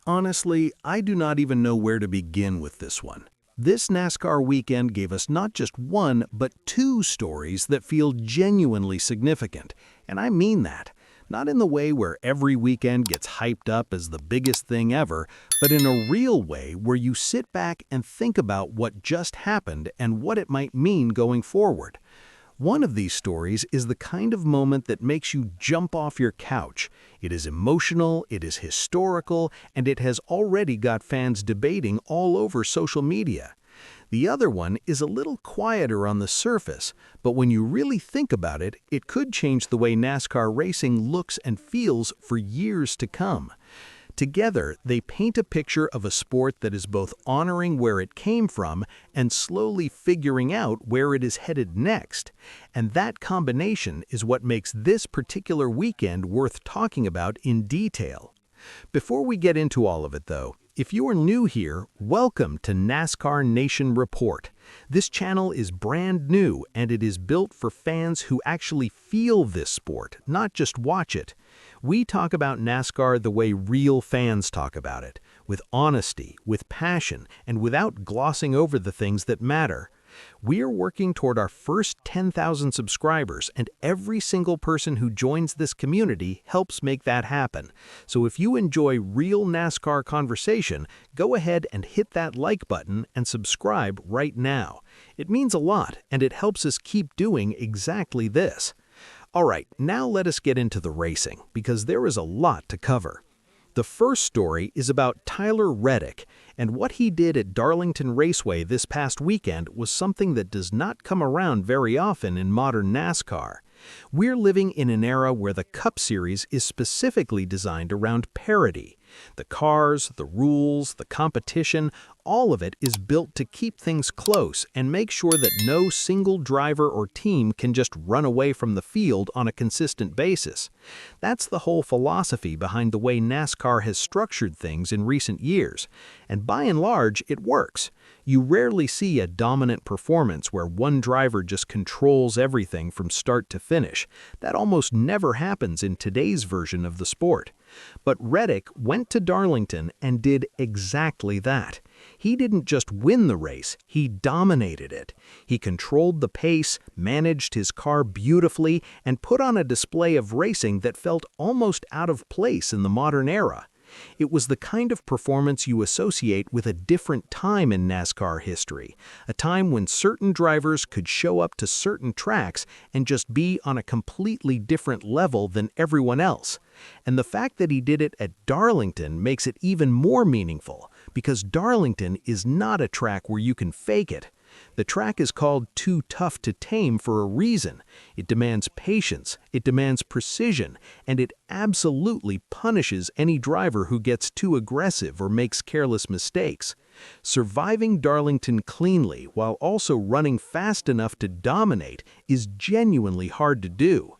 Honestly, I do not even know where to begin with this one. This NASCAR weekend gave us not just one, but two stories that feel genuinely significant. And I mean that. Not in the way where every weekend gets hyped up as the biggest thing ever, but in a real way where you sit back and think about what just happened and what it might mean going forward. One of these stories is the kind of moment that makes you jump off your couch. It is emotional, it is historical, and it has already got fans debating all over social media. The other one is a little quieter on the surface, but when you really think about it, it could change the way NASCAR racing looks and feels for years to come. Together, they paint a picture of a sport that is both honoring where it came from and slowly figuring out where it is headed next. And that combination is what makes this particular weekend worth talking about in detail. Before we get into all of it, though, if you are new here, welcome to NASCAR Nation Report. This channel is brand new, and it is built for fans who actually feel this sport, not just watch it. We talk about NASCAR the way real fans talk about it, with honesty, with passion, and without glossing over the things that matter. We are working toward our first 10,000 subscribers, and every single person who joins this community helps make that happen. So if you enjoy real NASCAR conversation, go ahead and hit that like button and subscribe right now. It means a lot, and it helps us keep doing exactly this. All right, now let us get into the racing, because there is a lot to cover. The first story is about Tyler Reddick, and what he did at Darlington Raceway this past weekend was something that does not come around very often in modern NASCAR. We're living in an era where the Cup Series is specifically designed around parity. The cars, the rules, the competition, all of it is built to keep things close and make sure that no single driver or team can just run away from the field on a consistent basis. That's the whole philosophy behind the way NASCAR has structured things in recent years. And by and large, it works. You rarely see a dominant performance where one driver just controls everything from start to finish. That almost never happens in today's version of the sport. But Reddick went to Darlington and did exactly that. He didn't just win the race, he dominated it. He controlled the pace, managed his car beautifully, and put on a display of racing that felt almost out of place in the modern era. It was the kind of performance you associate with a different time in NASCAR history, a time when certain drivers could show up to certain tracks and just be on a completely different level than everyone else. And the fact that he did it at Darlington makes it even more meaningful, because Darlington is not a track where you can fake it. The track is called Too Tough to Tame for a reason. It demands patience, it demands precision, and it absolutely punishes any driver who gets too aggressive or makes careless mistakes. Surviving Darlington cleanly while also running fast enough to dominate is genuinely hard to do.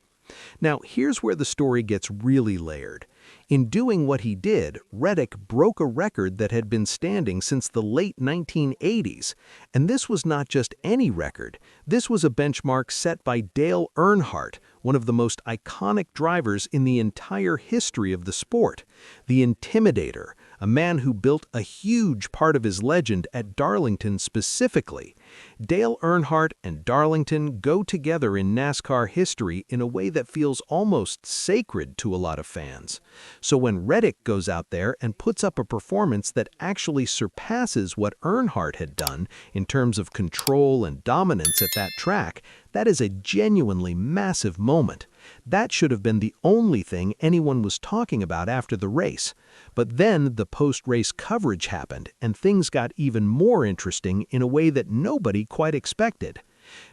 Now, here's where the story gets really layered. In doing what he did, Reddick broke a record that had been standing since the late 1980s. And this was not just any record. This was a benchmark set by Dale Earnhardt, one of the most iconic drivers in the entire history of the sport. The Intimidator, a man who built a huge part of his legend at Darlington specifically. Dale Earnhardt and Darlington go together in NASCAR history in a way that feels almost sacred to a lot of fans. So when Reddick goes out there and puts up a performance that actually surpasses what Earnhardt had done in terms of control and dominance at that track, that is a genuinely massive moment. That should have been the only thing anyone was talking about after the race. But then the post-race coverage happened, and things got even more interesting in a way that nobody quite expected.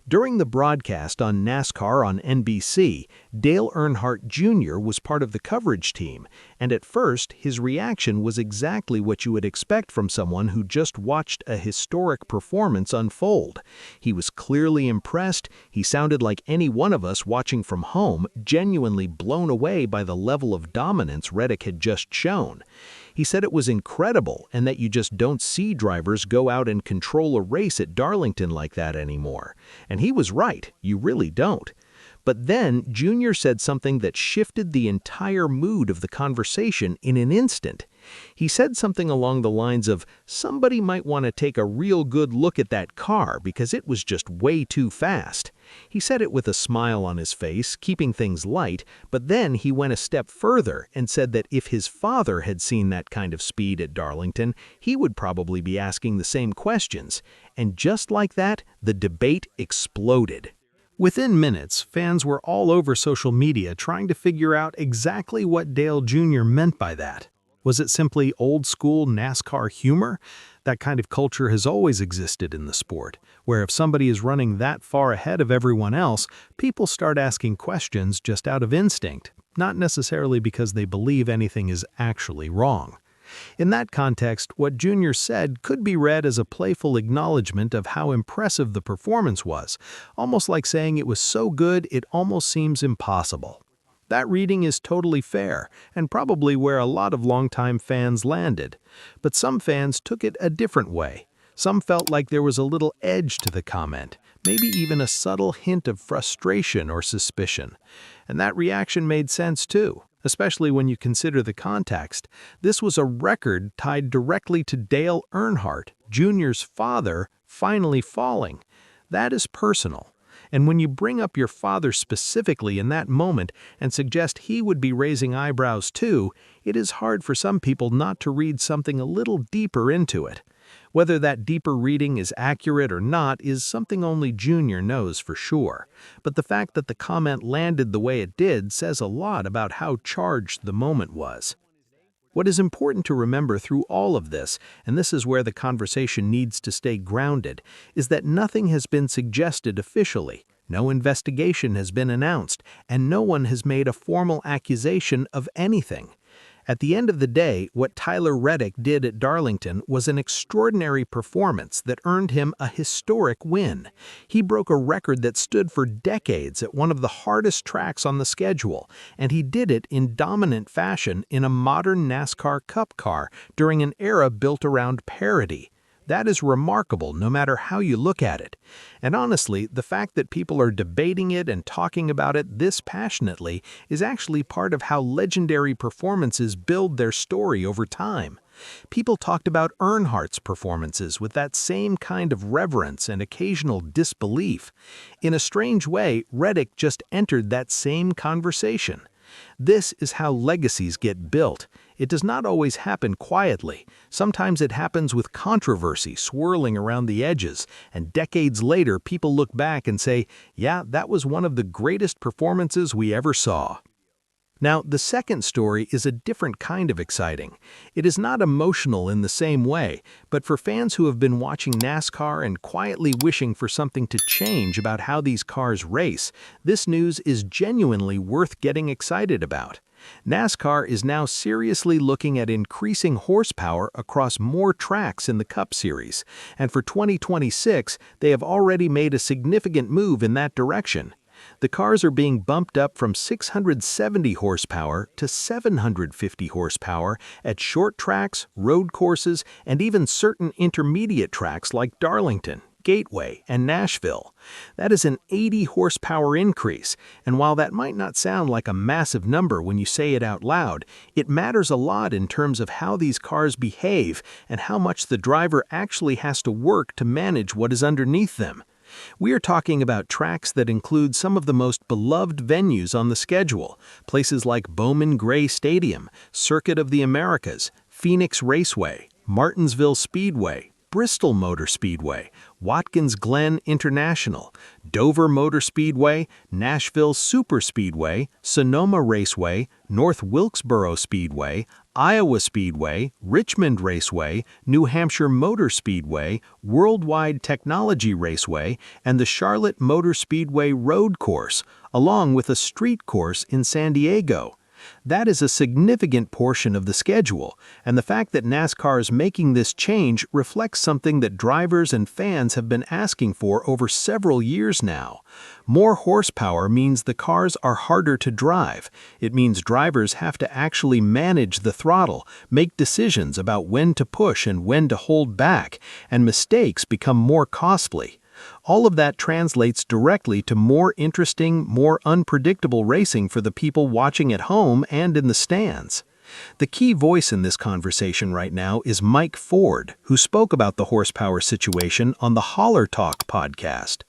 During the broadcast on NASCAR on NBC, Dale Earnhardt Jr. was part of the coverage team, and at first his reaction was exactly what you would expect from someone who just watched a historic performance unfold. He was clearly impressed. He sounded like any one of us watching from home, genuinely blown away by the level of dominance Reddick had just shown. He said it was incredible and that you just don't see drivers go out and control a race at Darlington like that anymore. And he was right, you really don't. But then Junior said something that shifted the entire mood of the conversation in an instant. He said something along the lines of, somebody might want to take a real good look at that car because it was just way too fast. He said it with a smile on his face, keeping things light, but then he went a step further and said that if his father had seen that kind of speed at Darlington, he would probably be asking the same questions. And just like that, the debate exploded. Within minutes, fans were all over social media trying to figure out exactly what Dale Jr. meant by that. Was it simply old-school NASCAR humor? That kind of culture has always existed in the sport, where if somebody is running that far ahead of everyone else, people start asking questions just out of instinct, not necessarily because they believe anything is actually wrong. In that context, what Junior said could be read as a playful acknowledgement of how impressive the performance was, almost like saying it was so good it almost seems impossible. That reading is totally fair, and probably where a lot of longtime fans landed. But some fans took it a different way. Some felt like there was a little edge to the comment, maybe even a subtle hint of frustration or suspicion. And that reaction made sense too, especially when you consider the context. This was a record tied directly to Dale Earnhardt, Jr.'s father, finally falling. That is personal. And when you bring up your father specifically in that moment and suggest he would be raising eyebrows too, it is hard for some people not to read something a little deeper into it. Whether that deeper reading is accurate or not is something only Junior knows for sure. But the fact that the comment landed the way it did says a lot about how charged the moment was. What is important to remember through all of this, and this is where the conversation needs to stay grounded, is that nothing has been suggested officially, no investigation has been announced, and no one has made a formal accusation of anything. At the end of the day, what Tyler Reddick did at Darlington was an extraordinary performance that earned him a historic win. He broke a record that stood for decades at one of the hardest tracks on the schedule, and he did it in dominant fashion in a modern NASCAR Cup car during an era built around parity. That is remarkable no matter how you look at it. And honestly, the fact that people are debating it and talking about it this passionately is actually part of how legendary performances build their story over time. People talked about Earnhardt's performances with that same kind of reverence and occasional disbelief. In a strange way, Reddick just entered that same conversation. This is how legacies get built. It does not always happen quietly. Sometimes it happens with controversy swirling around the edges, and decades later people look back and say, yeah, that was one of the greatest performances we ever saw. Now, the second story is a different kind of exciting. It is not emotional in the same way, but for fans who have been watching NASCAR and quietly wishing for something to change about how these cars race, this news is genuinely worth getting excited about. NASCAR is now seriously looking at increasing horsepower across more tracks in the Cup Series, and for 2026, they have already made a significant move in that direction. The cars are being bumped up from 670 horsepower to 750 horsepower at short tracks, road courses, and even certain intermediate tracks like Darlington, Gateway, and Nashville. That is an 80 horsepower increase, and while that might not sound like a massive number when you say it out loud, it matters a lot in terms of how these cars behave and how much the driver actually has to work to manage what is underneath them. We are talking about tracks that include some of the most beloved venues on the schedule, places like Bowman Gray Stadium, Circuit of the Americas, Phoenix Raceway, Martinsville Speedway, Bristol Motor Speedway, Watkins Glen International, Dover Motor Speedway, Nashville Super Speedway, Sonoma Raceway, North Wilkesboro Speedway, Iowa Speedway, Richmond Raceway, New Hampshire Motor Speedway, Worldwide Technology Raceway, and the Charlotte Motor Speedway Road Course, along with a street course in San Diego. That is a significant portion of the schedule, and the fact that NASCAR is making this change reflects something that drivers and fans have been asking for over several years now. More horsepower means the cars are harder to drive. It means drivers have to actually manage the throttle, make decisions about when to push and when to hold back, and mistakes become more costly. All of that translates directly to more interesting, more unpredictable racing for the people watching at home and in the stands. The key voice in this conversation right now is Mike Ford, who spoke about the horsepower situation on the Holler Talk podcast.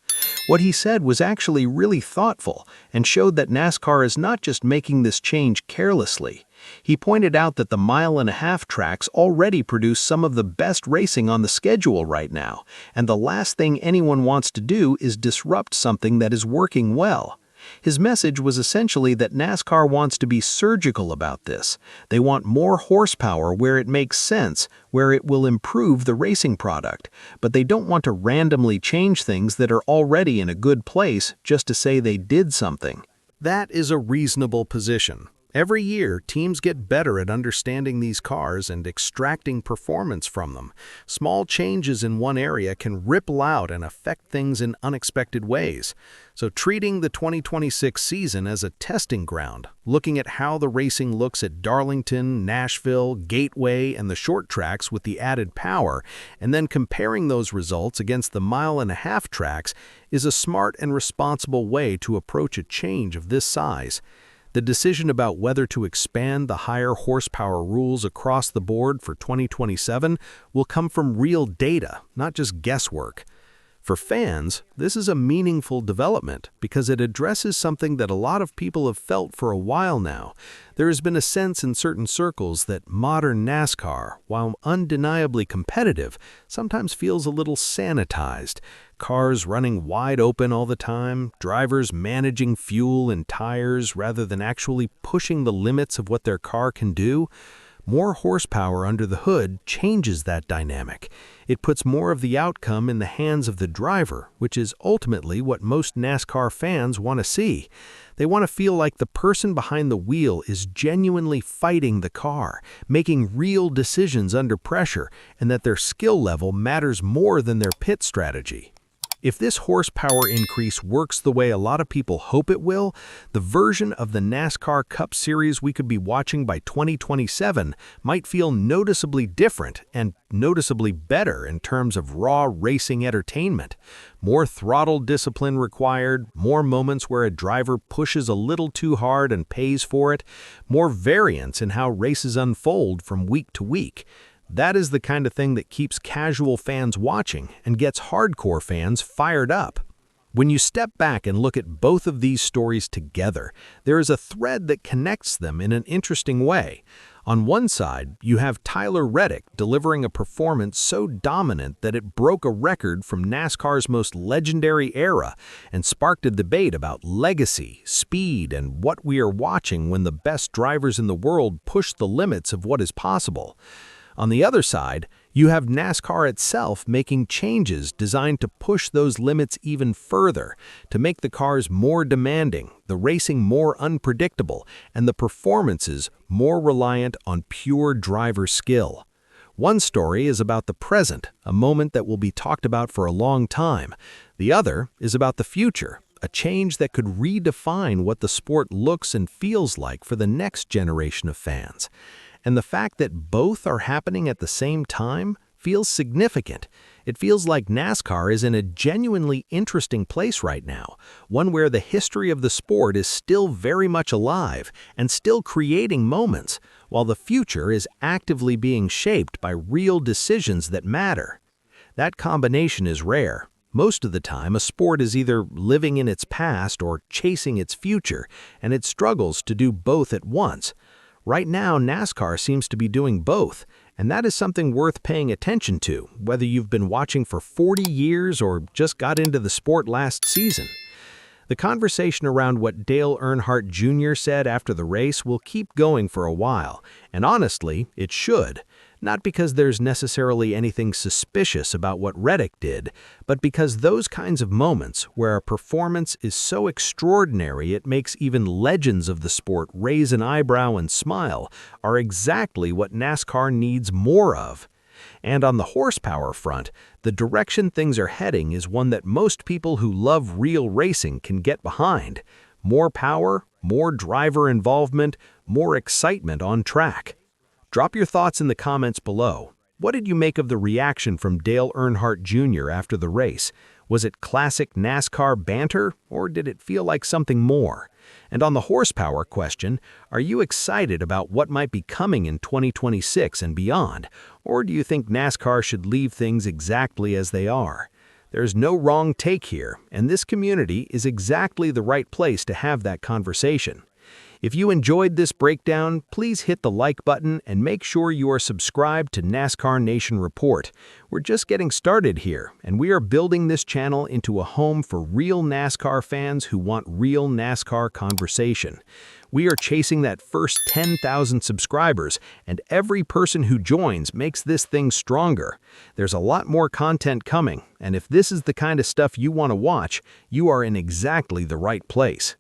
What he said was actually really thoughtful and showed that NASCAR is not just making this change carelessly. He pointed out that the mile-and-a-half tracks already produce some of the best racing on the schedule right now, and the last thing anyone wants to do is disrupt something that is working well. His message was essentially that NASCAR wants to be surgical about this. They want more horsepower where it makes sense, where it will improve the racing product, but they don't want to randomly change things that are already in a good place just to say they did something. That is a reasonable position. Every year, teams get better at understanding these cars and extracting performance from them. Small changes in one area can ripple out and affect things in unexpected ways. So treating the 2026 season as a testing ground, looking at how the racing looks at Darlington, Nashville, Gateway, and the short tracks with the added power, and then comparing those results against the mile-and-a-half tracks is a smart and responsible way to approach a change of this size. The decision about whether to expand the higher horsepower rules across the board for 2027 will come from real data, not just guesswork. For fans, this is a meaningful development because it addresses something that a lot of people have felt for a while now. There has been a sense in certain circles that modern NASCAR, while undeniably competitive, sometimes feels a little sanitized. Cars running wide open all the time, drivers managing fuel and tires rather than actually pushing the limits of what their car can do. More horsepower under the hood changes that dynamic. It puts more of the outcome in the hands of the driver, which is ultimately what most NASCAR fans want to see. They want to feel like the person behind the wheel is genuinely fighting the car, making real decisions under pressure, and that their skill level matters more than their pit strategy. If this horsepower increase works the way a lot of people hope it will, the version of the NASCAR Cup Series we could be watching by 2027 might feel noticeably different and noticeably better in terms of raw racing entertainment. More throttle discipline required, more moments where a driver pushes a little too hard and pays for it, more variance in how races unfold from week to week. That is the kind of thing that keeps casual fans watching and gets hardcore fans fired up. When you step back and look at both of these stories together, there is a thread that connects them in an interesting way. On one side, you have Tyler Reddick delivering a performance so dominant that it broke a record from NASCAR's most legendary era and sparked a debate about legacy, speed, and what we are watching when the best drivers in the world push the limits of what is possible. On the other side, you have NASCAR itself making changes designed to push those limits even further, to make the cars more demanding, the racing more unpredictable, and the performances more reliant on pure driver skill. One story is about the present, a moment that will be talked about for a long time. The other is about the future, a change that could redefine what the sport looks and feels like for the next generation of fans. And the fact that both are happening at the same time feels significant. It feels like NASCAR is in a genuinely interesting place right now, one where the history of the sport is still very much alive and still creating moments, while the future is actively being shaped by real decisions that matter. That combination is rare. Most of the time, a sport is either living in its past or chasing its future, and it struggles to do both at once. Right now, NASCAR seems to be doing both, and that is something worth paying attention to, whether you've been watching for 40 years or just got into the sport last season. The conversation around what Dale Earnhardt Jr. said after the race will keep going for a while, and honestly, it should. Not because there's necessarily anything suspicious about what Reddick did, but because those kinds of moments where a performance is so extraordinary it makes even legends of the sport raise an eyebrow and smile are exactly what NASCAR needs more of. And on the horsepower front, the direction things are heading is one that most people who love real racing can get behind. More power, more driver involvement, more excitement on track. Drop your thoughts in the comments below. What did you make of the reaction from Dale Earnhardt Jr. after the race? Was it classic NASCAR banter, or did it feel like something more? And on the horsepower question, are you excited about what might be coming in 2026 and beyond, or do you think NASCAR should leave things exactly as they are? There's no wrong take here, and this community is exactly the right place to have that conversation. If you enjoyed this breakdown, please hit the like button and make sure you are subscribed to NASCAR Nation Report. We're just getting started here, and we are building this channel into a home for real NASCAR fans who want real NASCAR conversation. We are chasing that first 10,000 subscribers, and every person who joins makes this thing stronger. There's a lot more content coming, and if this is the kind of stuff you want to watch, you are in exactly the right place.